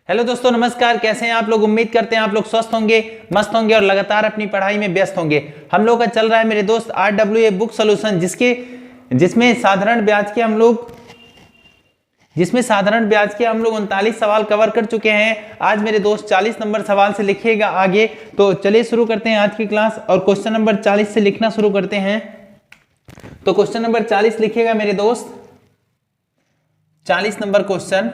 Hello दोस्तों, नमस्कार। कैसे हैं आप लोग? उम्मीद करते हैं आप लोग स्वस्थ होंगे, मस्त होंगे और लगातार अपनी पढ़ाई में व्यस्त होंगे। हम लोग का चल रहा है मेरे दोस्त RWA बुक सॉल्यूशन, जिसमें साधारण ब्याज के हम लोग 39 सवाल कवर कर चुके हैं। आज मेरे दोस्त 40 नंबर सवाल से लिखिएगा आगे। तो चलिए शुरू करते हैं आज की क्लास और क्वेश्चन नंबर 40 से लिखना शुरू करते हैं। तो क्वेश्चन नंबर 40 लिखिएगा मेरे दोस्त। 40 नंबर क्वेश्चन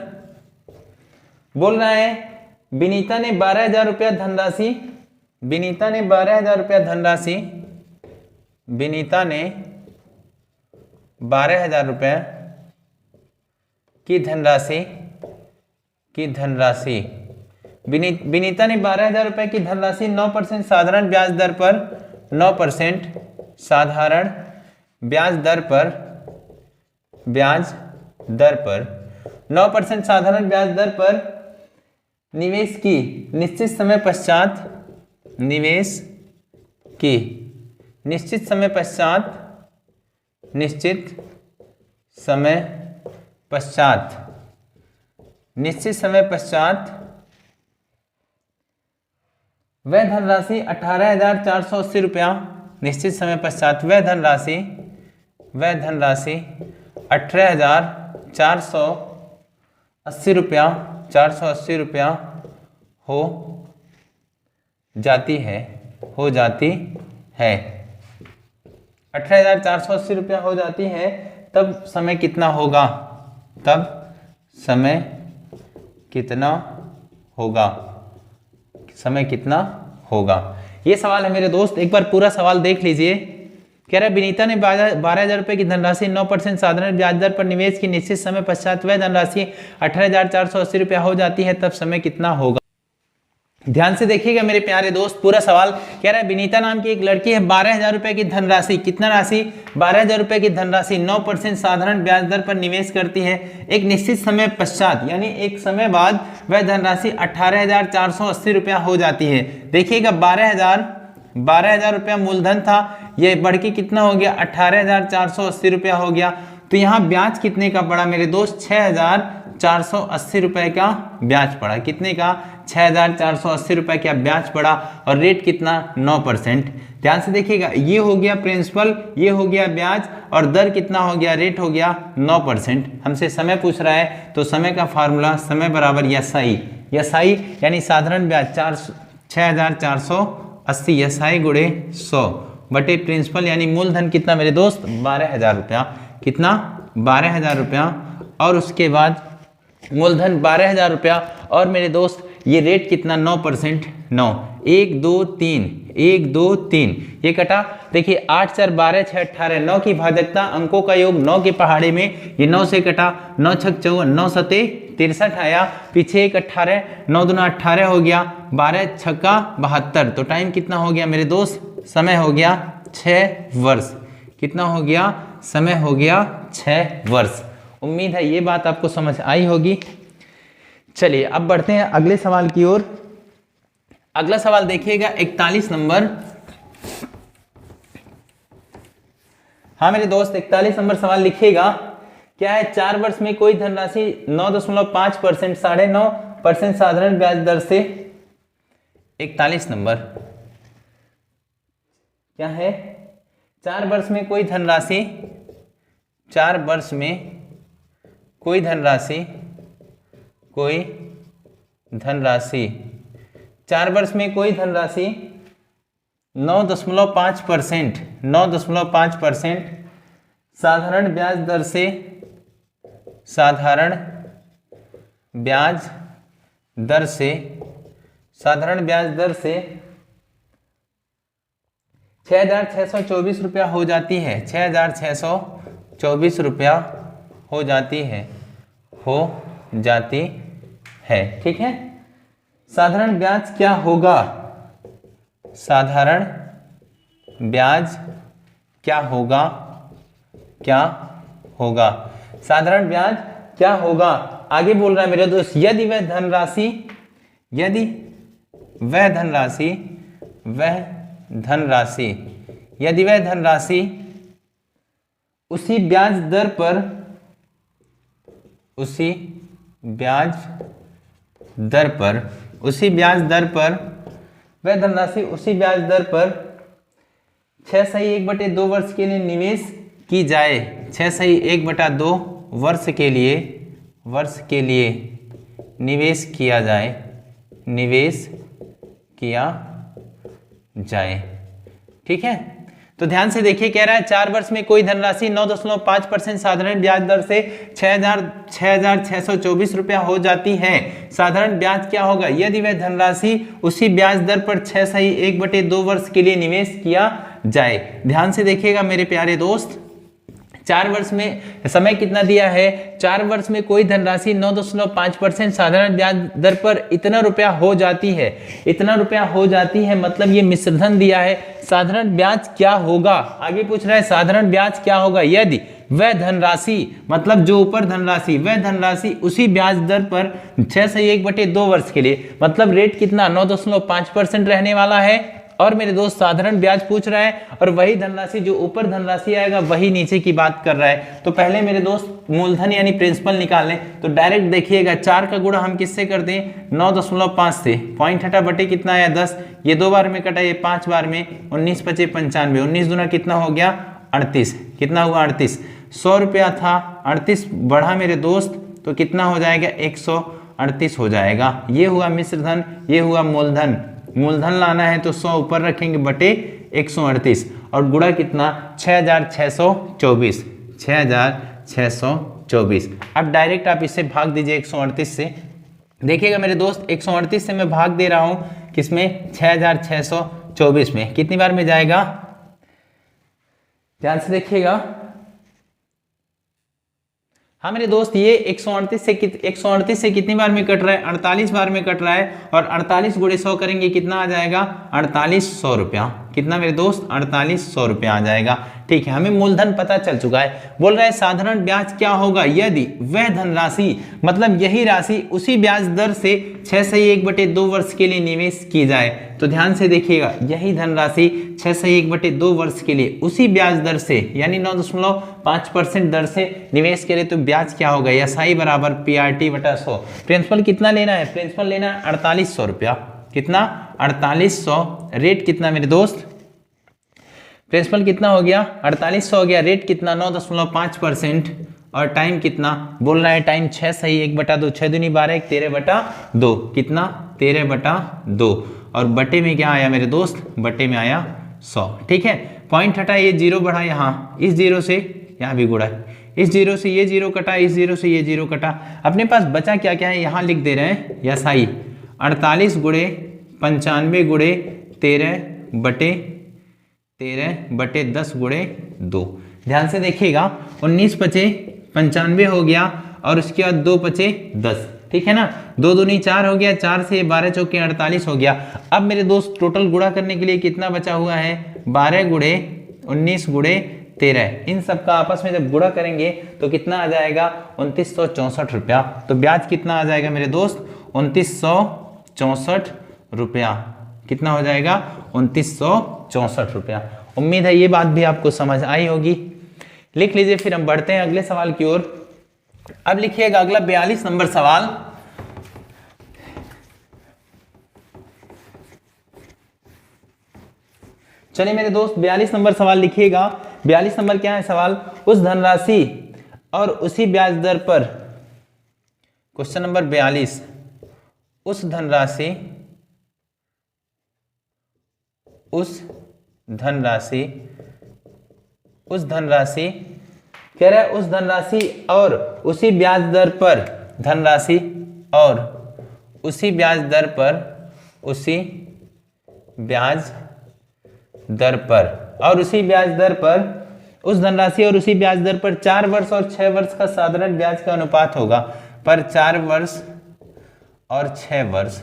बोल रहा है, विनीता ने 12,000 रुपया धनराशि विनीता ने 12,000 रुपया धनराशि विनीता ने 12,000 रुपया की धनराशि विनीता ने 12,000 रुपए की धनराशि 9% साधारण ब्याज दर पर 9% साधारण ब्याज दर पर 9% साधारण ब्याज दर पर निवेश की निश्चित समय पश्चात वह धनराशि 18,480 रुपया निश्चित समय पश्चात वह धनराशि 18,480 रुपया हो जाती है 18,480 रुपया हो जाती है। तब समय कितना होगा? ये सवाल है मेरे दोस्त, एक बार पूरा सवाल देख लीजिए। कह रहा है, विनीता ने 12,000 रुपए की धनराशि 9% साधारण ब्याज दर पर निवेश की निश्चित समय पश्चात वह धनराशि 18,480 रुपया हो जाती है। तब समय कितना होगा? ध्यान से देखिएगा मेरे प्यारे दोस्त, पूरा सवाल कह रहा है, विनीता नाम की एक लड़की है, 12,000 रुपए की धनराशि, कितना राशि? 12,000 रुपए की धनराशि 9% साधारण ब्याज दर पर निवेश करती है। एक निश्चित समय पश्चात यानी एक समय बाद वह धनराशि 18,480 रुपया हो जाती है। देखिएगा 12,000 रुपया मूलधन था, ये बढ़ के कितना हो गया? 18,480 रुपया हो गया। तो यहाँ ब्याज कितने का पड़ा मेरे दोस्त? 6,480 रुपए का ब्याज पड़ा। कितने का? 6,480 रुपए का ब्याज पड़ा और रेट कितना? 9%। ध्यान से देखिएगा, ये हो गया प्रिंसिपल, ये हो गया ब्याज और दर कितना हो गया? रेट हो गया 9%। हमसे समय पूछ रहा है तो समय का फार्मूला समय बराबर SI यानी साधारण ब्याज 6,480 SI गुणे 100 बटे प्रिंसिपल यानी मूलधन कितना मेरे दोस्त? 12,000 रुपया। कितना? 12,000 रुपया। और उसके बाद मूलधन 12,000 रुपया और मेरे दोस्त ये रेट कितना? 9%। 9 1 2 3 ये कटा। देखिए 8 4 12 6 18 9 की भाजकता अंकों का योग 9 के पहाड़े में ये 9 से कटा। 9 6 54 9 7 63 आया, पीछे एक 18 9 दूना 18 हो गया, 12 छक्का 72। तो टाइम कितना हो गया मेरे दोस्त? समय हो गया 6 वर्ष। कितना हो गया? समय हो गया 6 वर्ष। उम्मीद है ये बात आपको समझ आई होगी। चलिए अब बढ़ते हैं अगले सवाल की ओर। अगला सवाल देखिएगा 41 नंबर। हाँ मेरे दोस्त 41 नंबर सवाल लिखिएगा। क्या है? 4 वर्ष में कोई धनराशि 9.5% 9.5% साधारण ब्याज दर से 41 नंबर क्या है? 4 वर्ष में कोई धनराशि 4 वर्ष में कोई धनराशि 4 वर्ष में कोई धनराशि 9.5% साधारण ब्याज दर से 6,624 रुपया हो जाती है। 6,624 रुपया हो जाती है। ठीक है। साधारण ब्याज क्या होगा? साधारण ब्याज क्या होगा? साधारण ब्याज क्या होगा? आगे बोल रहा है मेरे दोस्त, यदि वह धनराशि उसी ब्याज दर दर पर, उसी ब्याज दर पर, वह धनराशि उसी ब्याज दर पर 6/1/2 वर्ष के लिए निवेश की जाए। 6/1/2 वर्ष के लिए निवेश किया जाए, निवेश किया जाए। ठीक है, तो ध्यान से देखिए, कह रहा है 4 वर्ष में कोई धनराशि 9.5% साधारण ब्याज दर से 6,624 रुपया हो जाती है। साधारण ब्याज क्या होगा यदि वह धनराशि उसी ब्याज दर पर 6/1/2 वर्ष के लिए निवेश किया जाए। ध्यान से देखिएगा मेरे प्यारे दोस्त, 4 वर्ष में समय कितना दिया है, 4 वर्ष में कोई धनराशि 9.5% साधारण ब्याज दर पर इतना रुपया हो जाती है, इतना रुपया हो जाती है, मतलब ये मिश्रधन दिया है। साधारण ब्याज क्या होगा, आगे पूछ रहा है साधारण ब्याज क्या होगा यदि वह धनराशि, मतलब जो ऊपर धनराशि, वह धनराशि उसी ब्याज दर पर 6/1/2 वर्ष के लिए, मतलब रेट कितना 9.5% रहने वाला है। और मेरे दोस्त साधारण ब्याज पूछ रहा है और वही धनराशि जो ऊपर धनराशि आएगा वही नीचे की बात कर रहा है। तो पहले मेरे दोस्त मूलधन यानी प्रिंसिपल निकाल लें। तो डायरेक्ट देखिएगा 4 का गुणा हम किससे करते हैं 9.5 से, पॉइंट हटा बटे कितना आया 10, ये 2 बार में कटा, ये 5 बार में, 19 × 5 = 95, 19 दूना कितना हो गया 38, कितना हुआ 38, 100 रुपया था, 38 बढ़ा मेरे दोस्त तो कितना हो जाएगा 138 हो जाएगा। ये हुआ मिश्रधन, ये हुआ मूलधन। मूलधन लाना है तो 100 ऊपर रखेंगे बटे 138 और गुणा कितना 6,624, 6,624। अब डायरेक्ट आप इससे भाग दीजिए 138 से। देखिएगा मेरे दोस्त 138 से मैं भाग दे रहा हूं किसमें 6,624 में, कितनी बार में जाएगा, ध्यान से देखिएगा। हाँ मेरे दोस्त ये 138 से कितनी बार में कट रहा है 48 बार में कट रहा है और 48 × 100 करेंगे कितना आ जाएगा 4800 रुपया, कितना मेरे दोस्त 4800 रुपया आ जाएगा। ठीक है, हमें मूलधन पता चल चुका है। बोल रहा है साधारण ब्याज क्या होगा यदि वह धनराशि, मतलब यही राशि उसी ब्याज दर से 6/1/2 वर्ष के लिए निवेश की जाए। तो ध्यान से देखिएगा, यही धनराशि 6/1/2 वर्ष के लिए उसी ब्याज दर से यानी 9.5% दर से निवेश करे तो ब्याज क्या होगा SI बराबर PRT/100। प्रिंसिपल कितना लेना है, प्रिंसिपल लेना है 4800 रुपया, कितना 4800, रेट कितना मेरे दोस्त, प्रिंसिपल कितना हो गया 4800 हो गया, रेट कितना 9.5% और टाइम कितना बोल रहा है, टाइम 6/1/2, 6 दूनी 12, 13/2, कितना 13/2 और बटे में क्या आया मेरे दोस्त, बटे में आया 100। ठीक है, पॉइंट हटा, ये 0 बढ़ा, यहाँ इस 0 से यहाँ भी गुणा, इस 0 से ये 0 कटा, इस 0 से ये 0 कटा। अपने पास बचा क्या क्या है यहाँ लिख दे रहे हैं, SI 48 × 95 × 13/10 × 2। ध्यान से देखिएगा 19 × 5 = 95 हो गया और उसके बाद 2 × 5 = 10, ठीक है ना, 2 दूनी 4 हो गया, 4 से 12 चौके 48 हो गया। अब मेरे दोस्त टोटल गुणा करने के लिए कितना बचा हुआ है 12 × 19 × 13, इन सब का आपस में जब गुणा करेंगे तो कितना आ जाएगा 2964 रुपया। तो ब्याज कितना आ जाएगा मेरे दोस्त 2964 रुपया, कितना हो जाएगा 2964 रुपया। उम्मीद है ये बात भी आपको समझ आई होगी। लिख लीजिए, फिर हम बढ़ते हैं अगले सवाल की ओर। अब लिखिएगा अगला 42 नंबर सवाल। चलिए मेरे दोस्त 42 नंबर सवाल लिखिएगा। 42 नंबर क्या है सवाल, उस धनराशि और उसी ब्याज दर पर, क्वेश्चन नंबर 42, उस धनराशि कह रहा है उस धनराशि और उसी ब्याज दर पर, धनराशि और उसी ब्याज दर पर, उसी ब्याज दर पर और उसी ब्याज दर पर, उस धनराशि और उसी ब्याज दर पर 4 वर्ष और 6 वर्ष का साधारण ब्याज का अनुपात होगा। पर 4 वर्ष और 6 वर्ष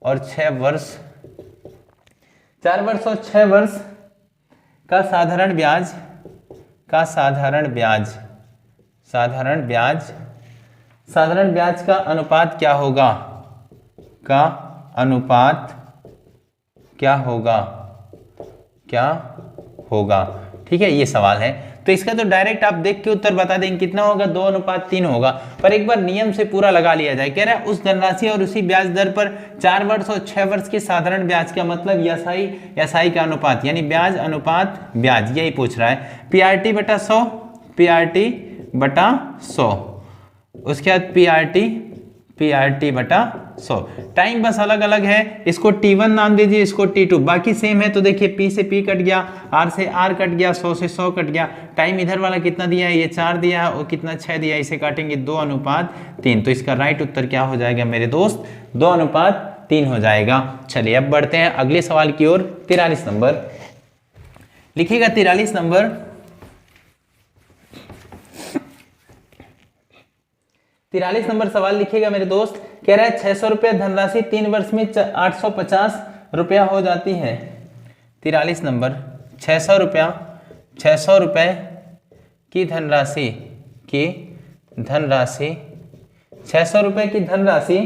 और 6 वर्ष, 4 वर्ष और 6 वर्ष का साधारण ब्याज, साधारण ब्याज का अनुपात क्या होगा, का अनुपात क्या होगा, ठीक है, ये सवाल है। तो इसका तो डायरेक्ट आप देख के उत्तर बता देंगे कितना होगा, 2:3 होगा। पर एक बार नियम से पूरा लगा लिया जाए। कह रहा है उस धनराशि और उसी ब्याज दर पर 4 वर्ष और 6 वर्ष के साधारण ब्याज का मतलब एसआई का अनुपात, यानी ब्याज अनुपात ब्याज, यही पूछ रहा है। पीआरटी बटा 100, पीआरटी बटा 100, उसके बाद पीआरटी बटा 100। टाइम बस अलग अलग है, इसको T1 नाम दीजिए, इसको T2, बाकी सेम है। तो देखिए P से P कट गया, R से R कट गया, 100 से 100 कट गया। टाइम इधर वाला कितना दिया है, ये 4 दिया है, और कितना 6 दिया है, इसे काटेंगे 2:3। तो इसका राइट उत्तर क्या हो जाएगा मेरे दोस्त, 2:3 हो जाएगा। चलिए अब बढ़ते हैं अगले सवाल की ओर। 43 नंबर लिखिएगा, 43 नंबर। 43 नंबर सवाल लिखिएगा मेरे दोस्त। कह रहा है 600 रुपया धनराशि 3 वर्ष में 850 रुपया हो जाती है। 43 नंबर, 600 रुपये की धनराशि 600 रुपये की धनराशि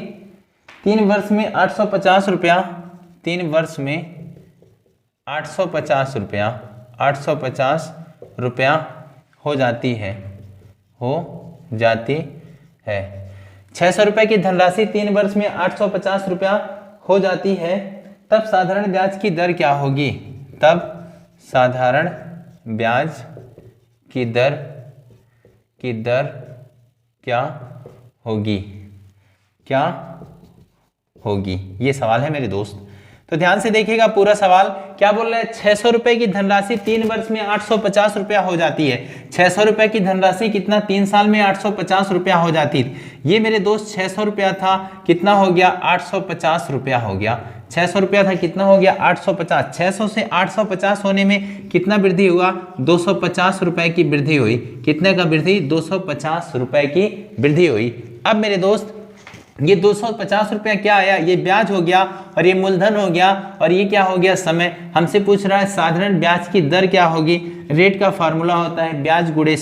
3 वर्ष में 850 रुपया, 3 वर्ष में 850 रुपया हो जाती है, 600 रुपए की धनराशि 3 वर्ष में 850 रुपया हो जाती है, तब साधारण ब्याज की दर क्या होगी? तब साधारण ब्याज की दर क्या होगी? ये सवाल है मेरे दोस्त, तो ध्यान से देखिएगा पूरा सवाल। क्या बोल रहे हैं, 600 रुपए की धनराशि 3 वर्ष में 850 रुपया हो जाती है। 600 रुपए की धनराशि कितना, 3 साल में 850 रुपया हो जाती है। ये मेरे दोस्त 600 रुपया था, कितना हो गया, 850 रुपया हो गया। 600 रुपया था, कितना हो गया, 850। 600 से 850 होने में कितना वृद्धि हुआ, 250 रुपए की वृद्धि हुई। कितने का वृद्धि, 250 रुपए की वृद्धि हुई। अब मेरे दोस्त ये 250 रुपया क्या आया, ये ब्याज हो गया और ये मूलधन हो गया, और ये क्या हो गया, समय। हमसे पूछ रहा है साधारण ब्याज की दर क्या होगी। रेट का फार्मूला होता है ब्याज गुणे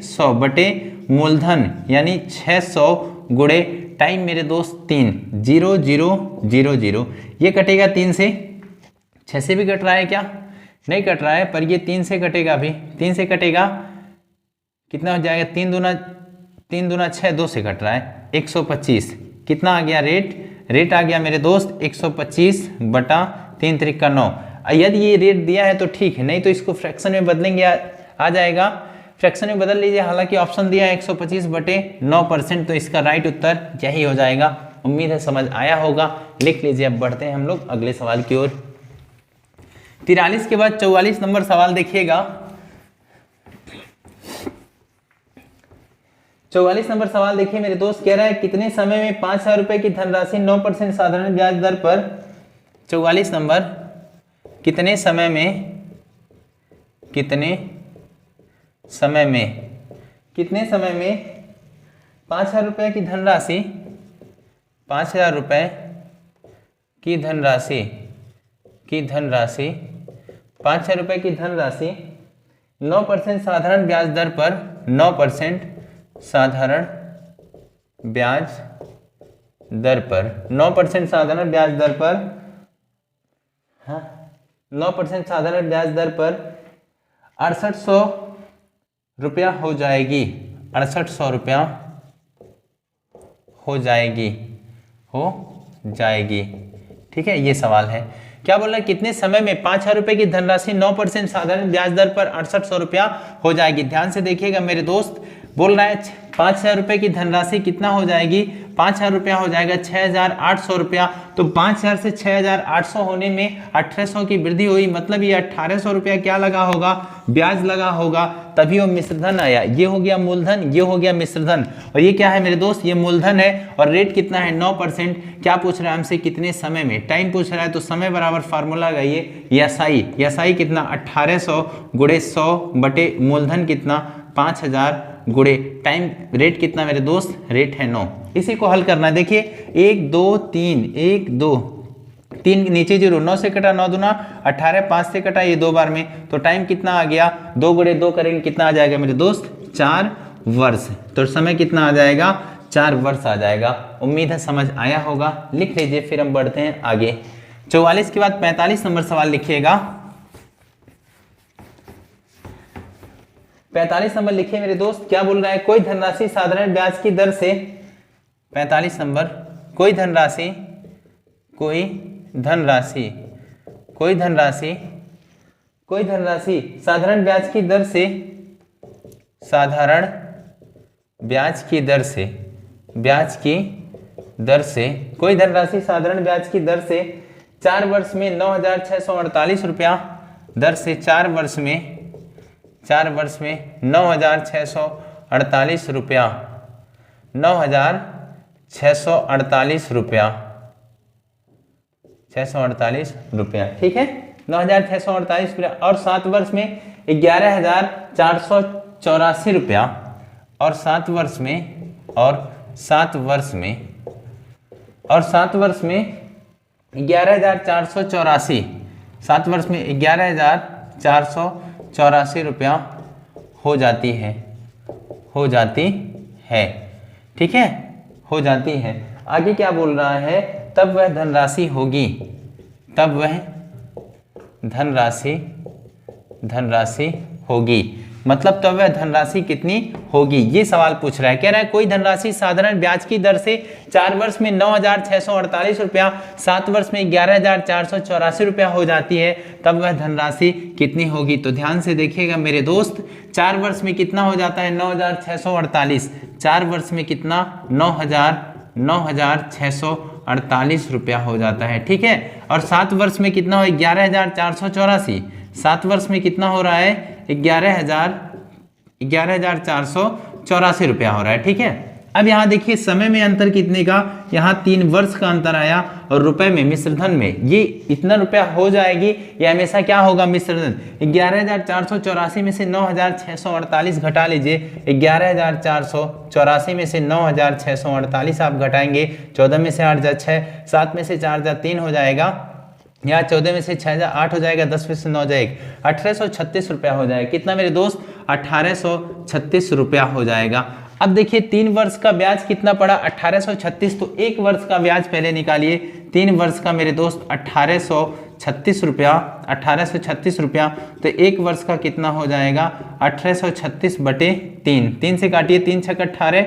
100 बटे मूलधन, यानी 600 गुणे टाइम मेरे दोस्त 3, 0 0 0 0। ये कटेगा 3 से, 6 से भी कट रहा है क्या, नहीं कट रहा है, पर ये 3 से कटेगा भी, 3 से कटेगा, कितना हो जाएगा, 3 दूना 6, 2 से कट रहा है, 125। कितना आ गया रेट आ गया मेरे दोस्त 125 बटा 3 त्रिक का 9। यदि ये रेट दिया है तो ठीक है, नहीं तो इसको फ्रैक्शन में बदलेंगे, आ जाएगा, फ्रैक्शन में बदल लीजिए। हालांकि ऑप्शन दिया है 125 बटे 9%, तो इसका राइट उत्तर यही हो जाएगा। उम्मीद है समझ आया होगा, लिख लीजिए। अब बढ़ते हैं हम लोग अगले सवाल की ओर। 43 के बाद 44 नंबर सवाल देखिएगा। 44 नंबर सवाल देखिए मेरे दोस्त। कह रहा है कितने समय में 5000 रुपए की धनराशि 9% साधारण ब्याज दर पर, 44 नंबर, कितने समय में 5000 रुपए की धनराशि 5000 रुपए की धनराशि 5000 रुपए की धनराशि 9% साधारण ब्याज दर पर, 9% साधारण ब्याज दर पर, 9% साधारण ब्याज दर पर, हाँ 9% साधारण ब्याज दर पर 6800 रुपया हो जाएगी, 6800 रुपया हो जाएगी। ठीक है, ये सवाल है। क्या बोल रहा है, कितने समय में 5000 रुपए की धनराशि 9% साधारण ब्याज दर पर 6800 रुपया हो जाएगी। ध्यान से देखिएगा मेरे दोस्त, बोल रहा है 5000 रुपए की धनराशि कितना हो जाएगी, 5000 रुपया हो जाएगा 6800 रुपया। तो 5000 से 6800 होने में 1800 की वृद्धि हुई, मतलब ये 1800 रुपया क्या लगा होगा, ब्याज लगा होगा, तभी वो मिश्रधन आया। ये हो गया मूलधन, ये हो गया मिश्रधन, और ये क्या है मेरे दोस्त, ये मूलधन है, और रेट कितना है 9%। क्या पूछ रहा है हमसे, कितने समय में, टाइम पूछ रहा है, तो समय बराबर फार्मूला लगाइए, एसआई कितना, 1800 गुणे 100 बटे मूलधन कितना, 5000 गुणे टाइम, रेट कितना मेरे दोस्त, रेट है 9। इसी को हल करना है। देखिए 1 2 3, 1 2 3 नीचे 0, 9 से कटा 9 दूना 18, 5 से कटा ये 2 बार में, तो टाइम कितना आ गया, 2 गुणे 2 करेंगे कितना आ जाएगा मेरे दोस्त, 4 वर्ष। तो समय कितना आ जाएगा, 4 वर्ष आ जाएगा। उम्मीद है समझ आया होगा, लिख लीजिए। फिर हम बढ़ते हैं आगे। 44 के बाद 45 नंबर सवाल लिखिएगा। 45 नंबर लिखिए मेरे दोस्त, क्या बोल रहा है, कोई धनराशि साधारण ब्याज की दर से, 45 नंबर, कोई धनराशि साधारण ब्याज की दर से, साधारण ब्याज की दर से, कोई धनराशि साधारण ब्याज की दर से 4 वर्ष में 9,648 रुपया दर से 4 वर्ष में 9,648 रुपया, 9,648 रुपया, 648 रुपया, ठीक है, 9,648 रुपया, और 7 वर्ष में 11,484 रुपया, और 7 वर्ष में 11,484, 7 वर्ष में 11,484 रुपया हो जाती है, ठीक है, हो जाती है। आगे क्या बोल रहा है, तब वह धनराशि होगी, मतलब तब वह धनराशि कितनी होगी, ये सवाल पूछ रहा है। कह रहा है कोई धनराशि साधारण ब्याज की दर से 4 वर्ष में 9,648 रुपया, 7 वर्ष में 11,484 रुपया हो जाती है, तब वह धनराशि कितनी होगी। तो ध्यान से देखिएगा मेरे दोस्त, 4 वर्ष में कितना हो जाता है, 9,648, 4 वर्ष में कितना, 9,648 रुपया हो जाता है, ठीक है, और 7 वर्ष में कितना हो, 11,484, 7 वर्ष में कितना हो रहा है, 11,484 रुपया हो रहा है, ठीक है। अब यहाँ देखिए समय में अंतर कितने का, यहाँ 3 वर्ष का अंतर आया, और रुपए में, मिश्रधन में ये इतना रुपया हो जाएगी, ये हमेशा क्या होगा, मिश्रधन। 11,484 में से 9,648 घटा लीजिए, 11,484 में से 9,648 आप घटाएंगे, 14 में से 8 जा 6, 7 में से 4 जा 3 हो जाएगा, यहाँ 14 में से 6 जा 8 हो जाएगा, 10 में से 9 जाएगा, 1836 रुपया हो जाएगा। कितना मेरे दोस्त, 1836 रुपया हो जाएगा। अब देखिए 3 वर्ष का ब्याज कितना पड़ा, 1836, तो 1 वर्ष का ब्याज पहले निकालिए, 3 वर्ष का मेरे दोस्त 1836 रुपया, 1836 रुपया, तो 1 वर्ष का कितना हो जाएगा, 1836 बटे 3, 3 से काटिए, 3 छक 18,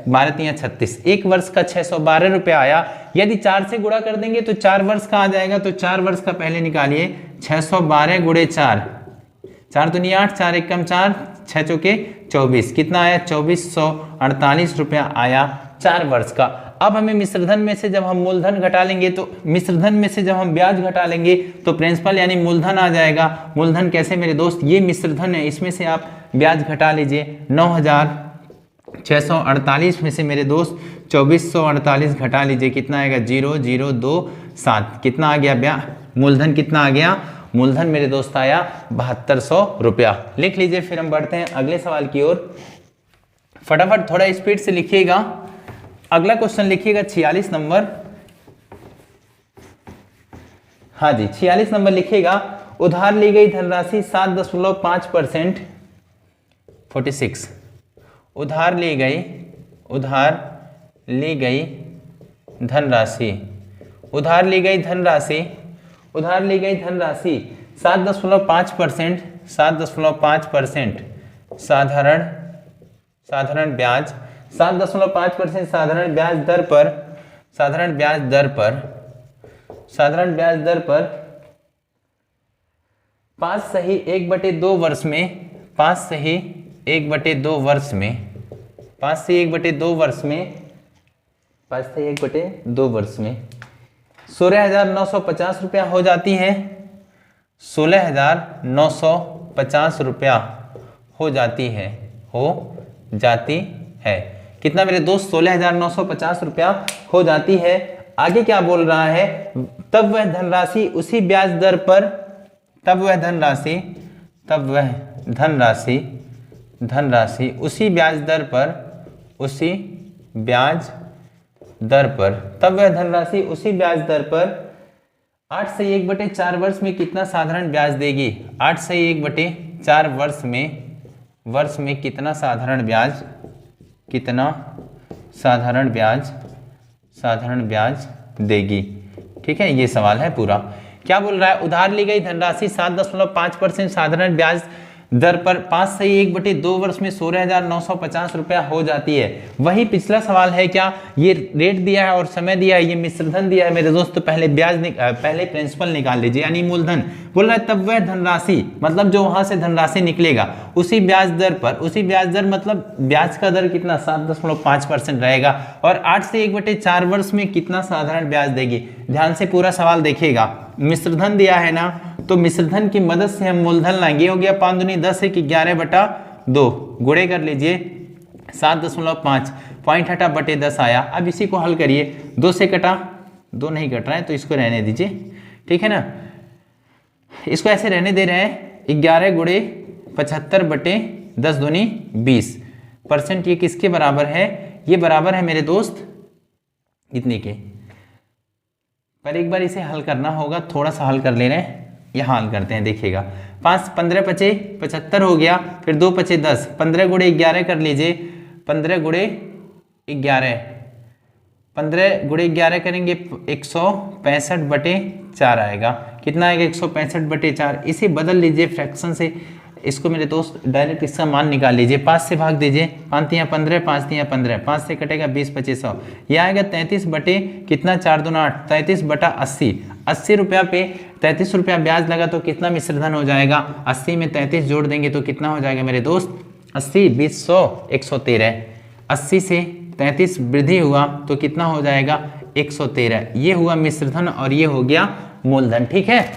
12 3 36, 1 वर्ष का 612 रुपया आया। यदि 4 से गुणा कर देंगे तो 4 वर्ष का आ जाएगा, तो 4 वर्ष का पहले निकालिए, 612 गुणे 4, 4 दूनी 8, 4 एकम 4, 6 चौके 24, कितना आया, 2448 रुपया आया 4 वर्ष का। अब हमें मिश्रधन में से जब हम मूलधन घटा लेंगे, तो मिश्रधन में से जब हम ब्याज घटा लेंगे तो प्रिंसिपल यानी मूलधन आ जाएगा। मूलधन कैसे मेरे दोस्त, ये मिश्रधन है, इसमें से आप ब्याज घटा लीजिए, 9,648 में से मेरे दोस्त 2448 घटा लीजिए, कितना आएगा, 0027, कितना आ गया ब्याज, मूलधन कितना आ गया, मूलधन मेरे दोस्त आया 7200 रुपया। लिख लीजिए, फिर हम बढ़ते हैं अगले सवाल की ओर। फटाफट थोड़ा स्पीड से लिखिएगा। अगला क्वेश्चन लिखिएगा 46 नंबर, हाँ जी 46 नंबर लिखिएगा। उधार ली गई धनराशि 7.5%, 46, उधार ली गई धनराशि 7.5%, 7.5% साधारण ब्याज, 7.5% साधारण ब्याज दर पर 5 सही 1/2 वर्ष में 5 सही 1/2 वर्ष में 16,950 रुपया हो जाती है, 16,950 रुपया हो जाती है। कितना मेरे दोस्त, 16,950 रुपया हो जाती है। आगे क्या बोल रहा है, तब वह धनराशि उसी ब्याज दर पर, तब वह धनराशि उसी ब्याज दर पर, तब वह धनराशि उसी ब्याज दर पर 8 से 1/4 वर्ष में कितना साधारण ब्याज देगी। 8 से 1/4 वर्ष में कितना साधारण ब्याज देगी। ठीक है, ये सवाल है पूरा। क्या बोल रहा है, उधार ली गई धनराशि 7.5% साधारण ब्याज दर पर 5/1/2 वर्ष में 16,950 रुपया हो जाती है। वही पिछला सवाल है, क्या ये रेट दिया है और समय दिया है, ये मिश्रधन दिया है मेरे दोस्त, तो पहले पहले प्रिंसिपल निकाल लीजिए, यानी मूलधन बोल रहा है, तब वह धनराशि मतलब जो वहां से धनराशि निकलेगा उसी ब्याज दर पर, उसी ब्याज दर मतलब ब्याज का दर कितना 7.5% रहेगा, और 8/1/4 वर्ष में कितना साधारण ब्याज देगी। ध्यान से पूरा सवाल देखिएगा, मिश्रधन दिया है ना, तो मिश्रधन की मदद से हम मूलधन लाएंगे। हो गया 5 दूनी 10 है कि 11/2 गुणे कर लीजिए 7.5, पॉइंट हटा बटे 10 आया। अब इसी को हल करिए, 2 से कटा, 2 नहीं कट रहा है तो इसको रहने दीजिए, ठीक है ना। इसको ऐसे रहने दे रहे हैं, 11 गुणे 75/10 दूनी 20%। ये किसके बराबर है, ये बराबर है मेरे दोस्त कितने के, पर एक बार इसे हल करना होगा, थोड़ा सा हल कर ले रहे हैं, यहाँ हल करते हैं, देखिएगा 5 15 पचे 75 हो गया, फिर 2 पचे 10, 15 गुणे 11 कर लीजिए, 15 गुणे 11, 15 गुणे 11 करेंगे 165/4 आएगा। कितना आएगा 165/4। इसे बदल लीजिए फ्रैक्शन से, इसको मेरे दोस्त डायरेक्ट इसका मान निकाल लीजिए, 5 से भाग दीजिए, 5 तियाँ 15, 5 तियाँ 15, 5 से कटेगा 20 25 100, यह आएगा 33 बटे कितना 4 दूना 8, 33/80। 80 रुपया पे 33 रुपया ब्याज लगा तो कितना मिश्रधन हो जाएगा, 80 में 33 जोड़ देंगे तो कितना हो जाएगा मेरे दोस्त, 80 20 100 113, 80 से 33 वृद्धि हुआ तो कितना हो जाएगा 113। ये हुआ मिश्रधन और ये हो गया मूलधन, ठीक है।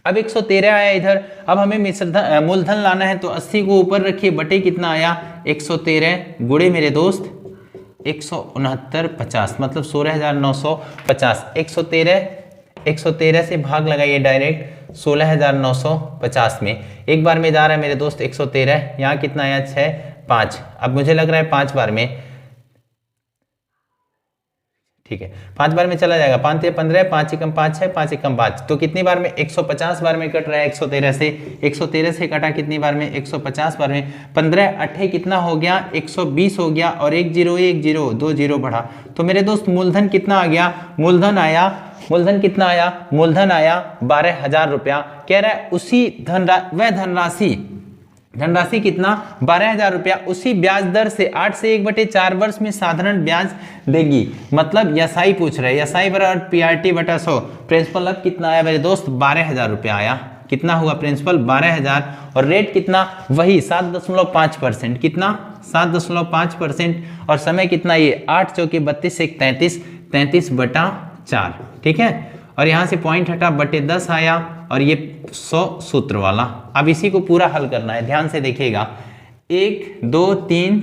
अब 113 आया इधर, अब हमें मिश्रधन मूलधन लाना है, तो 80 को ऊपर रखिए, बटे कितना आया 113 गुणे मेरे दोस्त 169.50 मतलब 16,950। 113 से भाग लगाइए डायरेक्ट 16,950 में, एक बार में जा रहा है मेरे दोस्त 113, यहाँ कितना आया 6 5, अब मुझे लग रहा है 5 बार में, ठीक है 5 बार में चला जाएगा, 5 या 15, 5 एकम 5 है, 5 एकम 5, तो कितनी बार में 150 बार में कट रहा है 113 से, 113 से कटा कितनी बार में 150 बार में, 15 8 कितना हो गया 120 हो गया, और 1 0 1 0 2 0 बढ़ा, तो मेरे दोस्त मूलधन कितना आ गया, मूलधन कितना आया, मूलधन आया 12,000 रुपया। कह रहा है उसी वह धनराशि कितना 12,000 रुपया उसी ब्याज दर से 8/1/4 वर्ष में साधारण ब्याज देगी, मतलब यसाई पूछ रहे हैं, यसाई बराबर PRT बटा 100। प्रिंसिपल अब कितना आया मेरे दोस्त 12,000 रुपया आया, कितना हुआ प्रिंसिपल 12,000, और रेट कितना वही 7.5%, कितना 7.5%, और समय कितना ये 8 चौके 32 1 33, 33/4, ठीक है। और यहाँ से पॉइंट हटा बटे 10 आया, और ये 100 सूत्र वाला। अब इसी को पूरा हल करना है, ध्यान से देखिएगा, 1 2 3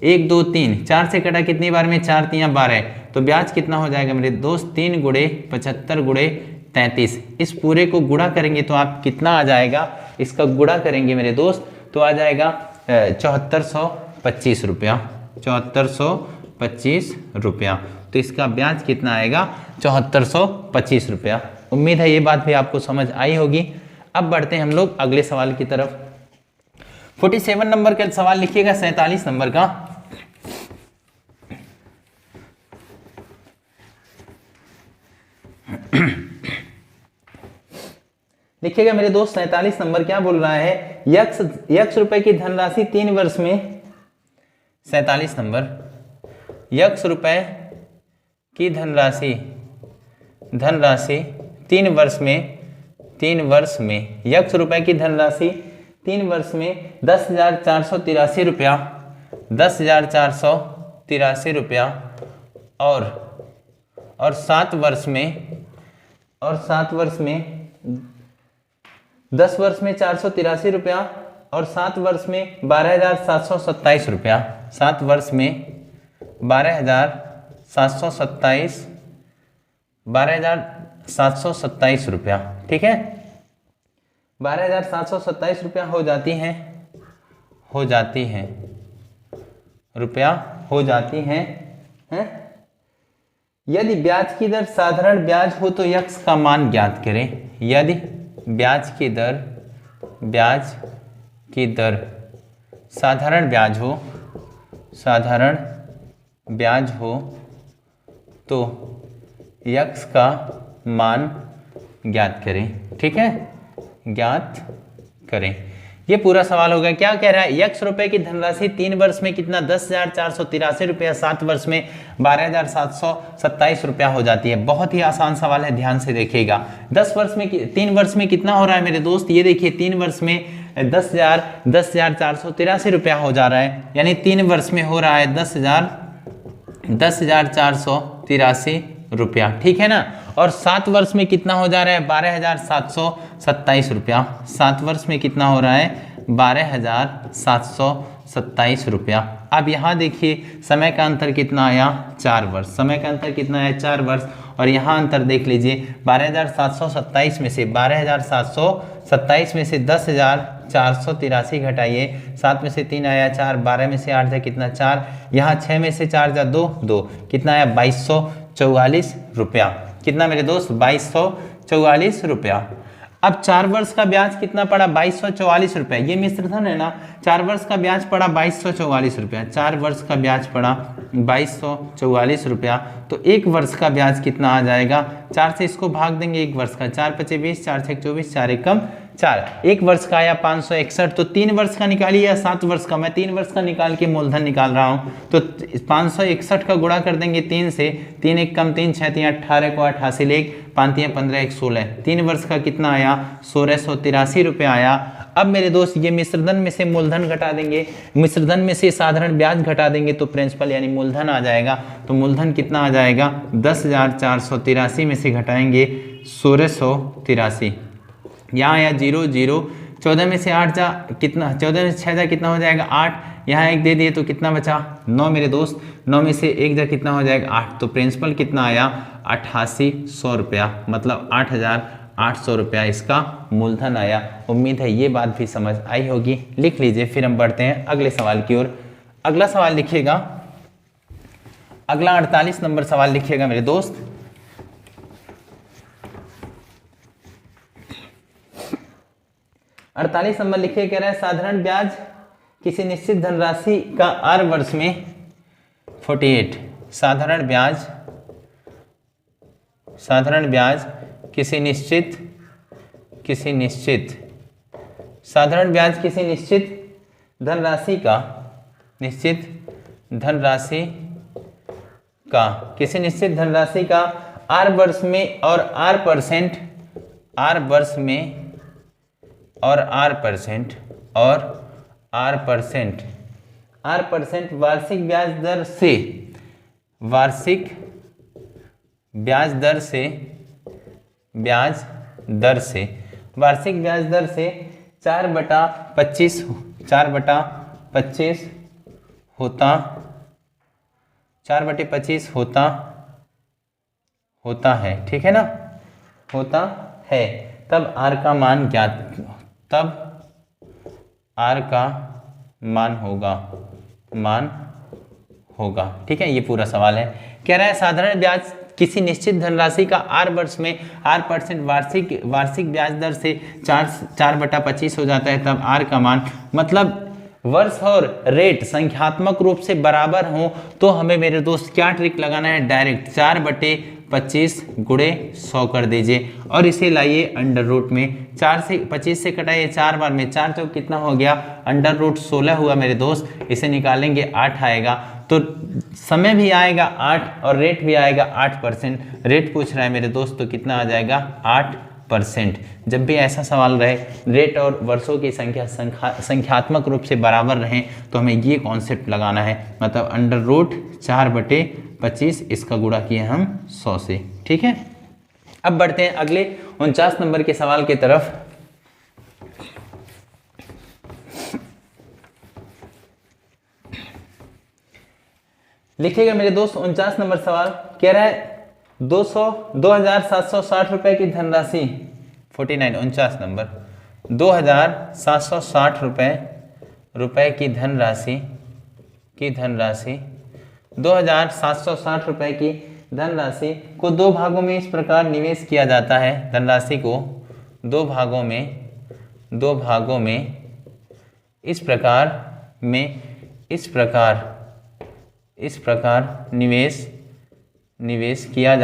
1 2 3, 4 से कटा कितनी बार में 4 तियाँ 12, तो ब्याज कितना हो जाएगा मेरे दोस्त 3 गुणे 75 गुणे 33। इस पूरे को गुणा करेंगे तो आप कितना आ जाएगा, इसका गुणा करेंगे मेरे दोस्त तो आ जाएगा 7425 रुपया, 7425 रुपया। तो इसका ब्याज कितना आएगा 7425 रुपया। उम्मीद है ये बात भी आपको समझ आई होगी। अब बढ़ते हैं हम लोग अगले सवाल की तरफ। 47 नंबर का सवाल लिखिएगा, 47 नंबर का। लिखिएगा मेरे दोस्त 47 नंबर क्या बोल रहा है, यक्स रुपए की धनराशि 3 वर्ष में, 47 नंबर, यक्स रुपए की धनराशि 3 वर्ष में यक्स रुपए की धनराशि 3 वर्ष में 10,483 रुपया, 10,483 रुपया, और 7 वर्ष में 10 वर्ष में 483 रुपया, और 7 वर्ष में 12,727 रुपया, 7 वर्ष में 12,727 रुपया, ठीक है। 12,727 रुपया हो जाती हैं, हैं? यदि ब्याज की दर साधारण ब्याज हो तो यक्स का मान ज्ञात करें। यदि ब्याज की दर साधारण ब्याज हो तो यक्स का मान ज्ञात करें, ठीक है, ज्ञात करें। ये पूरा सवाल हो गया। क्या कह रहा है, x रुपए की धनराशि 3 वर्ष में कितना 10,483 रुपया, 7 वर्ष में 12,727 रुपया हो जाती है। बहुत ही आसान सवाल है, ध्यान से देखिएगा। 3 वर्ष में कितना हो रहा है मेरे दोस्त, ये देखिए 3 वर्ष में 10,483 रुपया हो जा रहा है, यानी 3 वर्ष में हो रहा है 10,483 रुपया, ठीक है ना। और 7 वर्ष में कितना हो जा रहा है 12,727 रुपया। 7 वर्ष में कितना हो रहा है 12,727 रुपया। अब यहाँ देखिए समय का अंतर कितना आया 4 वर्ष, समय का अंतर कितना आया 4 वर्ष। और यहाँ अंतर देख लीजिए 12,727 में से 12,727 में से 10,483 घटाइए, 7 में से 3 आया 4, 12 में से 8 जा कितना 4, यहाँ 6 में से 4 जा 2, 2 कितना आया 2244 रुपया। कितना मेरे दोस्त 2244 रुपया। अब 4 वर्ष का ब्याज कितना पड़ा 2244 रुपया, ये मिश्रधन है ना। 4 वर्ष का ब्याज पड़ा 2244 रुपया, 4 वर्ष का ब्याज पड़ा 2244 रुपया। तो 1 वर्ष का ब्याज कितना आ जाएगा, 4 से इसको भाग देंगे 1 वर्ष का, 4 × 5 = 20, 4 × 6 = 24, 4 × 1 = 4। 1 वर्ष का आया 561। तो 3 वर्ष का निकालिए या 7 वर्ष का, मैं 3 वर्ष का निकाल के मूलधन निकाल रहा हूँ। तो 561 का गुणा कर देंगे 3 से, 3 × 1 = 3, 6 × 3 = 18 को 88 ले, 5 × 3 = 15, 1 × 16। 3 वर्ष का कितना आया 1683 रुपया आया। अब मेरे दोस्त ये मिश्रधन में से मूलधन घटा देंगे, मिश्रधन में से साधारण ब्याज घटा देंगे तो प्रिंसिपल यानी मूलधन आ जाएगा। तो मूलधन कितना आ जाएगा 10,483 में से घटाएंगे 1683, यहाँ आया 0 0, 14 में से 8 जा कितना, 14 में से 6 जा कितना हो जाएगा 8, यहाँ 1 दे दिए तो कितना बचा 9 मेरे दोस्त, 9 में से 1 जा कितना हो जाएगा 8। तो प्रिंसिपल कितना आया 8800 रुपया, मतलब 8,800 रुपया इसका मूलधन आया। उम्मीद है ये बात भी समझ आई होगी। लिख लीजिए, फिर हम बढ़ते हैं अगले सवाल की ओर। अगला सवाल लिखिएगा, अगला 48 नंबर सवाल लिखिएगा मेरे दोस्त। अड़तालीस नंबर लिखिए, कह रहा है साधारण ब्याज किसी निश्चित धनराशि का r वर्ष में 48। साधारण ब्याज किसी निश्चित साधारण ब्याज किसी निश्चित धनराशि का किसी निश्चित धनराशि का r वर्ष में और r परसेंट वार्षिक ब्याज दर से 4/25 होता है, ठीक है ना, होता है। तब r का मान होगा, ठीक है। ये पूरा सवाल है। कह रहा है साधारण ब्याज किसी निश्चित धनराशि का r वर्ष में r% वार्षिक ब्याज दर से 4/25 हो जाता है, तब r का मान, मतलब वर्ष और रेट संख्यात्मक रूप से बराबर हो तो हमें मेरे दोस्त क्या ट्रिक लगाना है, डायरेक्ट 4/25 गुणे 100 कर दीजिए और इसे लाइए अंडर रूट में। 4 से 25 से कटाइए 4 बार में, 4 चौक कितना हो गया अंडर रूट 16 हुआ मेरे दोस्त। इसे निकालेंगे 8 आएगा, तो समय भी आएगा 8 और रेट भी आएगा 8%। रेट पूछ रहा है मेरे दोस्त, तो कितना आ जाएगा 8%। जब भी ऐसा सवाल रहे रेट और वर्षों की संख्या संख्यात्मक रूप से बराबर रहें तो हमें ये कॉन्सेप्ट लगाना है, मतलब अंडर रूट 4/25 इसका गुणा किए हम 100 से, ठीक है। अब बढ़ते हैं अगले 49 नंबर के सवाल की तरफ। लिखिएगा मेरे दोस्त 49 नंबर सवाल। कह रहा है 2,760 रुपए की धनराशि 49 नंबर 2,760 रुपए की धनराशि 2,760 रुपए की धनराशि को 2 भागों में इस प्रकार निवेश किया जाता है। धनराशि को 2 भागों में इस प्रकार निवेश किया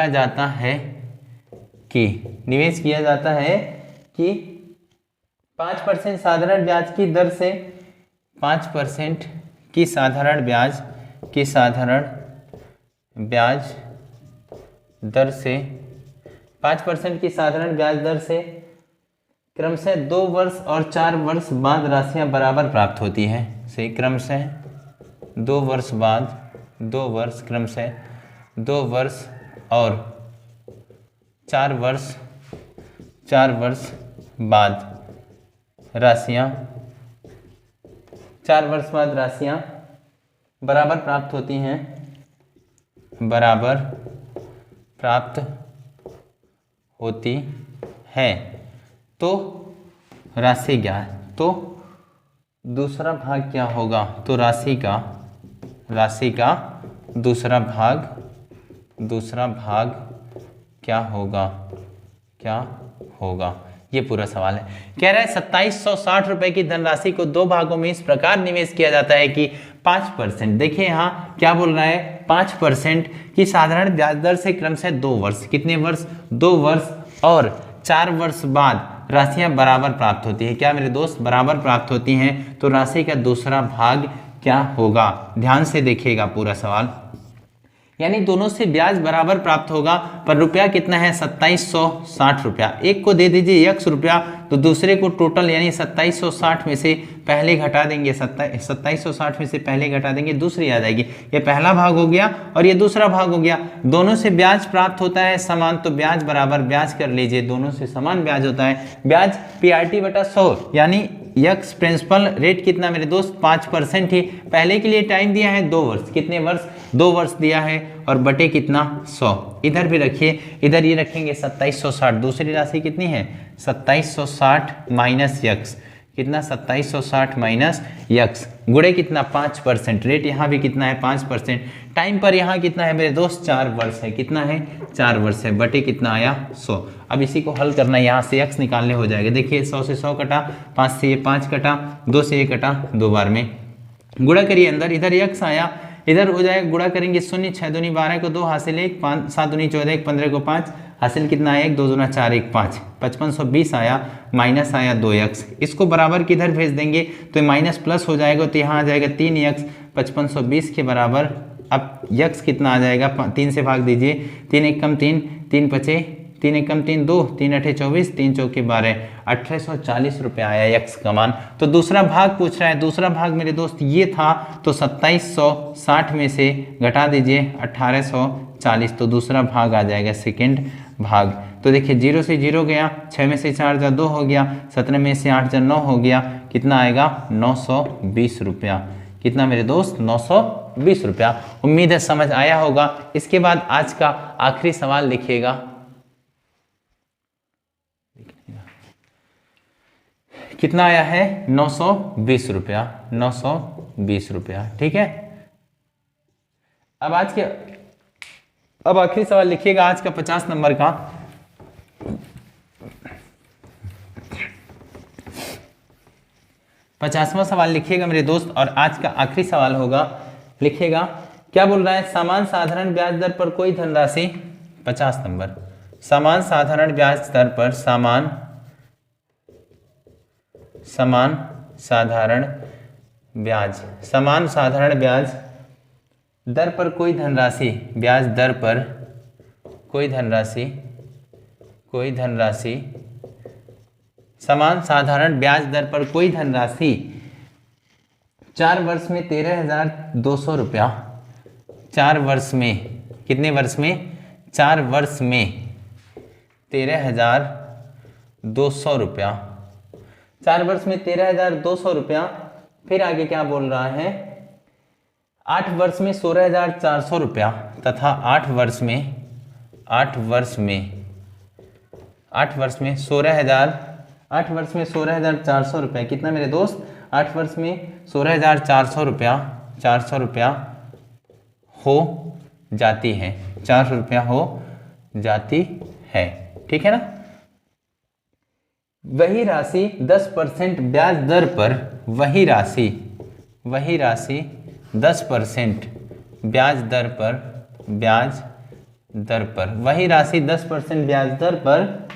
जाता है की निवेश किया जाता है कि 5% साधारण ब्याज की दर से 5% की साधारण ब्याज दर से 5% की साधारण ब्याज दर से क्रमशः 2 वर्ष और 4 वर्ष बाद राशियां बराबर प्राप्त होती हैं। से क्रमशः 2 वर्ष बाद 2 वर्ष क्रमशः 2 वर्ष और 4 वर्ष बाद राशियां बराबर प्राप्त होती हैं, बराबर प्राप्त होती है। तो राशि क्या है? तो दूसरा भाग क्या होगा? तो राशि का दूसरा भाग क्या होगा? ये पूरा सवाल है। कह रहा है 2760 रुपए की धनराशि को 2 भागों में इस प्रकार निवेश किया जाता है कि 5%, देखिए यहाँ क्या बोल रहा है, 5% की साधारण ब्याज दर से क्रमशः 2 वर्ष, कितने वर्ष? 2 वर्ष और 4 वर्ष बाद राशियां बराबर प्राप्त होती है। क्या मेरे दोस्त? बराबर प्राप्त होती हैं। तो राशि का दूसरा भाग क्या होगा? ध्यान से देखिएगा पूरा सवाल, यानी दोनों से ब्याज बराबर प्राप्त होगा, पर रुपया कितना है? 2760 रुपया। एक को दे दीजिए x रुपया, तो दूसरे को टोटल यानी 2760 में से पहले घटा देंगे, 2760 में से पहले घटा देंगे, दूसरी आ जाएगी। ये पहला भाग हो गया और ये दूसरा भाग हो गया। दोनों से ब्याज प्राप्त होता है समान, तो ब्याज बराबर ब्याज कर लीजिए, दोनों से समान ब्याज होता है। ब्याज PRT बटा 100, यानी यक्स प्रिंसिपल रेट कितना मेरे दोस्त? 5% ही। पहले के लिए टाइम दिया है 2 वर्ष, कितने वर्ष? 2 वर्ष दिया है, और बटे कितना? 100। इधर भी रखिए, इधर ये रखेंगे 2760। दूसरी राशि कितनी है? 2760 माइनस यक्स, कितना? 2760 माइनस यक्स, गुणे कितना? 5%। रेट यहाँ भी कितना है? 5%। टाइम पर यहाँ कितना है मेरे दोस्त? 4 वर्ष है। कितना है? 4 वर्ष है। बटे कितना आया? 100। अब इसी को हल करना है, यहाँ से x निकालने हो जाएगा। देखिए 100 से 100 कटा, 5 से ये 5 कटा, 2 से ये कटा, 2 बार में गुणा करिए अंदर, इधर x आया, इधर हो जाएगा गुणा करेंगे 0, 6 दूनी 12 को 2 हासिल 1, 5 7 दूनी 14, 1 15 को 5 हासिल कितना आया? 1 2 दूना 4 1 5, 5520 आया, माइनस आया 2x। इसको बराबर किधर भेज देंगे? तो माइनस प्लस हो जाएगा, तो यहाँ आ जाएगा 3x 5520 के बराबर। अब x कितना आ जाएगा? 3 से भाग दीजिए, 3 1 कम 3, 3 पचे 3 1 कम 3 2, 3 8 24, 3 चौके 12, 1840 रुपये आया x का मान। तो दूसरा भाग पूछ रहा है, दूसरा भाग मेरे दोस्त ये था, तो 2760 में से घटा दीजिए 1840, तो दूसरा भाग आ जाएगा सेकंड भाग। तो देखिए 0 से 0 गया, 6 में से 4 जा 2 हो गया, 17 में से 8 जा 9 हो गया, कितना आएगा? 920 रुपया। कितना मेरे दोस्त? 920 रुपया। उम्मीद है समझ आया होगा। इसके बाद आज का आखिरी सवाल लिखिएगा, कितना आया है? 920 रुपया, 920 रुपया। ठीक है, अब आखिरी सवाल लिखिएगा आज का 50 नंबर का। पचासवां सवाल लिखिएगा मेरे दोस्त, और आज का आखिरी सवाल होगा, लिखिएगा क्या बोल रहा है? समान साधारण ब्याज दर पर कोई धनराशि, 50 नंबर, समान साधारण ब्याज दर पर समान साधारण ब्याज दर पर कोई धनराशि, ब्याज दर पर कोई धनराशि, समान साधारण ब्याज दर पर कोई धनराशि 4 वर्ष में 13,200 रुपया, 4 वर्ष में, कितने वर्ष में? 4 वर्ष में 13,200 रुपया, 4 वर्ष में 13,200 रुपया। फिर आगे क्या बोल रहा है? 8 वर्ष में 16,400 रुपया, तथा 8 वर्ष में 16,400 रुपया। कितना मेरे दोस्त? 8 वर्ष में 16,400 रुपया, 400 रुपया हो जाती है, 400 रुपया हो जाती है। ठीक है ना? वही राशि 10% ब्याज दर पर, वही राशि 10% ब्याज दर पर, वही राशि 10% ब्याज दर पर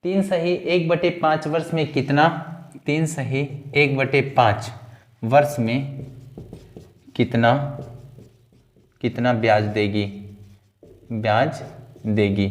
3/1/5 वर्ष में कितना, 3/1/5 वर्ष में कितना कितना ब्याज देगी, ब्याज देगी।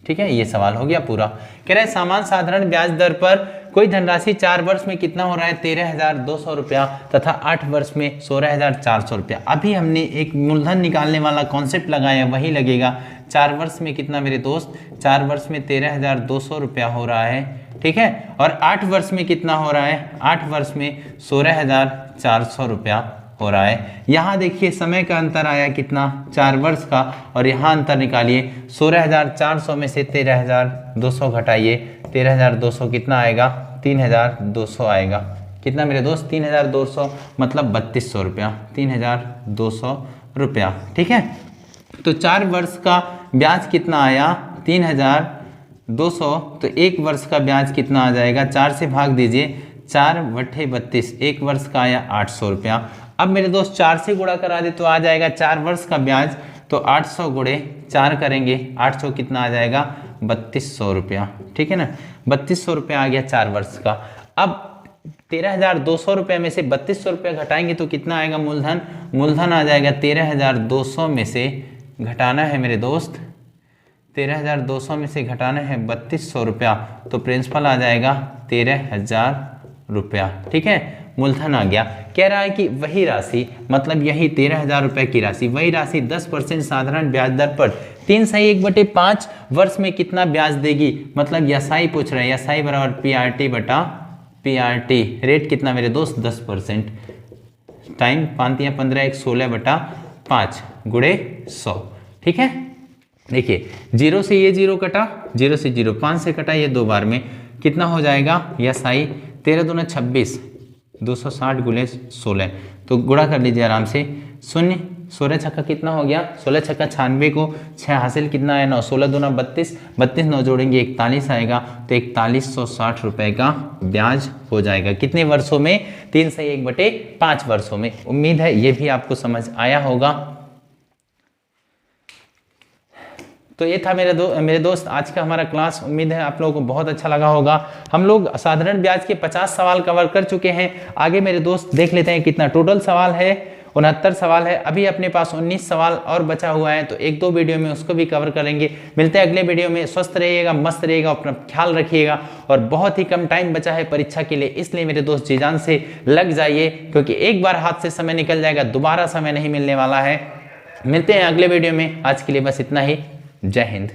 ठीक है, ये सवाल हो गया पूरा। कह रहे हैं सामान्य साधारण ब्याज दर पर कोई धनराशि 4 वर्ष में कितना हो रहा है, 13,200 रुपया तथा 8 वर्ष में 16,400 रुपया। अभी हमने एक मूलधन निकालने वाला कॉन्सेप्ट लगाया, वही लगेगा। 4 वर्ष में कितना मेरे दोस्त, 4 वर्ष में 13,200 रुपया हो रहा है। ठीक है, और 8 वर्ष में कितना हो रहा है, 8 वर्ष में 16,400 रुपया हो रहा है। यहाँ देखिए समय का अंतर आया कितना, 4 वर्ष का, और यहाँ अंतर निकालिए 16,400 में से 13,200 घटाइए, 13,200 कितना आएगा, 3,200 आएगा। कितना मेरे दोस्त, 3,200 मतलब 3200 रुपया, 3,200 रुपया। ठीक है, तो 4 वर्ष का ब्याज कितना आया, 3,200, तो 1 वर्ष का ब्याज कितना आ जाएगा, 4 से भाग दीजिए, 4/32, 1 वर्ष का आया 800 रुपया। अब मेरे दोस्त 4 से गुणा करा दे तो आ जाएगा 4 वर्ष का ब्याज, तो 800 गुणे 4 करेंगे, 800 कितना आ जाएगा, 3200 रुपया। ठीक है ना, 3200 रुपया आ गया 4 वर्ष का। अब 13,200 रुपये में से 3200 रुपया घटाएंगे तो कितना आएगा मूलधन, मूलधन आ जाएगा 13,200 में से घटाना है मेरे दोस्त, 13,200 में से घटाना है 3200 रुपया, तो प्रिंसिपल आ जाएगा 13,000 रुपया। ठीक है, मूलधन आ गया। कह रहा है कि वही राशि, मतलब यही 13,000 रुपये की राशि, वही राशि 10% साधारण ब्याज दर पर 3/1/5 वर्ष में कितना ब्याज देगी, मतलब यसाई पूछ रहे हैं, यसाई बराबर PRT बटा PRT, रेट कितना मेरे दोस्त 10%, टाइम 5 या 15 1 16/5 गुणे 100। ठीक है, देखिए 0 से ये 0 कटा, 0 से 0, 5 से कटा, ये 2 बार में कितना हो जाएगा, यसाई 13 दूना 26, 260 गुणे 16, तो गुणा कर लीजिए आराम से, 0, 16 छक्का कितना हो गया, 16 छक्का 96 को 6 हासिल कितना है 9, 16 दूना 32, 32 9 जोड़ेंगे 41 आएगा, तो 4160 रुपए का ब्याज हो जाएगा। कितने वर्षों में, 3/1/5 वर्षों में। उम्मीद है ये भी आपको समझ आया होगा। तो ये था मेरे दोस्त आज का हमारा क्लास। उम्मीद है आप लोगों को बहुत अच्छा लगा होगा। हम लोग साधारण ब्याज के 50 सवाल कवर कर चुके हैं। आगे मेरे दोस्त देख लेते हैं कितना टोटल सवाल है, 69 सवाल है। अभी अपने पास 19 सवाल और बचा हुआ है, तो 1-2 वीडियो में उसको भी कवर करेंगे। मिलते हैं अगले वीडियो में। स्वस्थ रहिएगा, मस्त रहिएगा, अपना ख्याल रखिएगा। और बहुत ही कम टाइम बचा है परीक्षा के लिए, इसलिए मेरे दोस्त जी जान से लग जाइए, क्योंकि एक बार हाथ से समय निकल जाएगा, दोबारा समय नहीं मिलने वाला है। मिलते हैं अगले वीडियो में। आज के लिए बस इतना ही। जय हिंद।